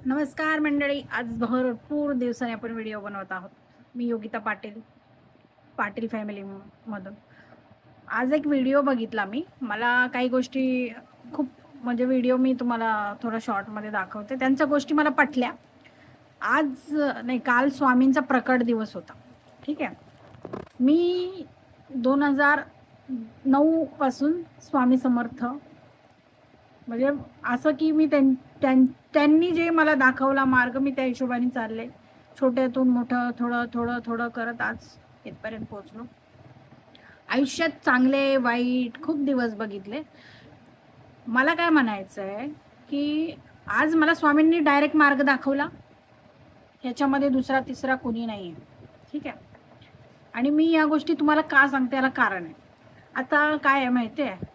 नमस्कार मंडळी, आज भरपूर दिवसांनी आपण व्हिडिओ बनवत आहोत. मी योगिता पाटील फॅमिलीमधून. आज एक व्हिडिओ बघितला मला काही गोष्टी खूप म्हणजे व्हिडिओ मी तुम्हाला थोडा शॉर्टमध्ये दाखवते. त्यांच्या गोष्टी मला पटल्या. आज नाही, काल स्वामींचा प्रकट दिवस होता. ठीक आहे. मी 2009 पासून स्वामी समर्थ म्हणजे असं की मी त्यांनी जे मला दाखवला मार्ग मी त्या हिशोबाने चालले. छोट्यातून मोठं थोडं थोडं थोडं करत आज इथपर्यंत पोहोचलो. आयुष्यात चांगले वाईट खूप दिवस बघितले. मला काय म्हणायचं आहे की आज मला स्वामींनी डायरेक्ट मार्ग दाखवला. ह्याच्यामध्ये दुसरा तिसरा कोणी नाही आहे. ठीक आहे. आणि मी या गोष्टी तुम्हाला का सांगते याला कारण आहे. आता काय आहे माहिती आहे,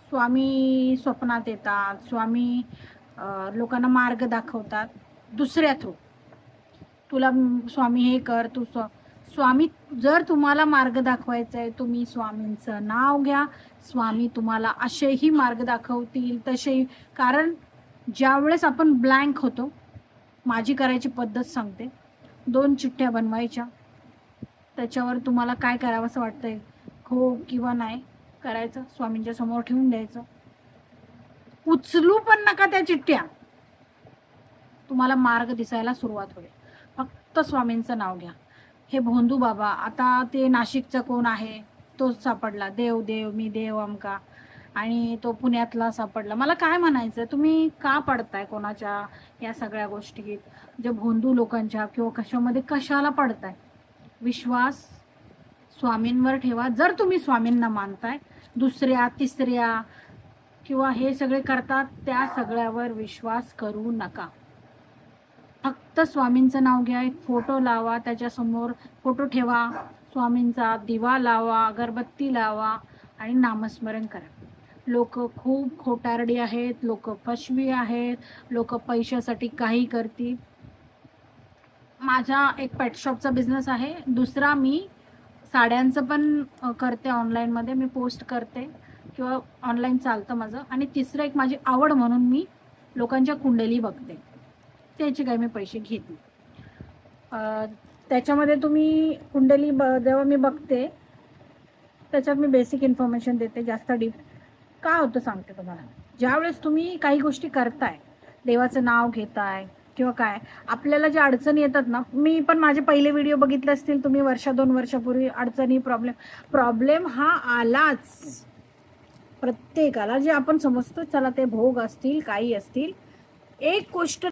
स्वामी स्वप्नात येतात, स्वामी लोकांना मार्ग दाखवतात दुसऱ्या थ्रू. तुला स्वामी हे कर, तू स्वामी जर तुम्हाला मार्ग दाखवायचा आहे तुम्ही स्वामींचं नाव घ्या. स्वामी तुम्हाला असेही मार्ग दाखवतील तसेही. कारण ज्यावेळेस आपण ब्लँक होतो, माझी करायची पद्धत सांगते. 2 चिठ्ठ्या बनवायच्या, त्याच्यावर तुम्हाला काय करावं असं वाटतंय, हो किंवा नाही करायचं, स्वामींच्या समोर ठेवून द्यायचं. उचलू पण नका त्या चिठ्ठ्या. तुम्हाला मार्ग दिसायला सुरुवात होईल. फक्त स्वामींचं नाव घ्या. हे भोंदू बाबा, आता ते नाशिकचा कोण आहे तोच सापडला, देव देव मी देव अमका, आणि तो पुण्यातला सापडला. मला काय म्हणायचं, तुम्ही का पडताय कोणाच्या या सगळ्या गोष्टीत, जे भोंदू लोकांच्या किंवा कशामध्ये कशाला पडताय. विश्वास स्वामींवर ठेवा. जर तुम्ही स्वामींना मानताय, दुसऱ्या तिसऱ्या किंवा हे सगळे करतात त्या सगळ्यावर विश्वास करू नका. फक्त स्वामींचं नाव घ्या. एक फोटो लावा, त्याच्यासमोर फोटो ठेवा, स्वामींचा दिवा लावा, अगरबत्ती लावा आणि नामस्मरण करा. लोक खूप खोटारडी आहेत, लोक फसवी आहेत, लोक पैशासाठी काही करतील. माझा एक पेट शॉपचा बिझनेस आहे. दुसरा मी साड्यांचं पण करते, ऑनलाईनमध्ये मी पोस्ट करते किंवा ऑनलाईन चालतं माझं. आणि तिसरं एक माझी आवड म्हणून मी लोकांच्या कुंडली बघते. त्याचे काही मी पैसे घेत नाही. त्याच्यामध्ये तुम्ही कुंडली जेव्हा मी बघते त्याच्यात मी बेसिक इन्फॉर्मेशन देते, जास्त डीप काय होतं सांगते तुम्हाला. ज्यावेळेस तुम्ही काही गोष्टी करताय, देवाचं नाव घेताय किंवा काय, आपल्याला ज्या अडचणी येतात ना, मी पण माझे पहिले व्हिडिओ बघितले असतील तुम्ही 1-2 वर्षापूर्वी, अडचणी प्रॉब्लेम हा आलाच प्रत्येकाला. जे आपण समजतो चला ते भोग असतील काही असतील. एक गोष्ट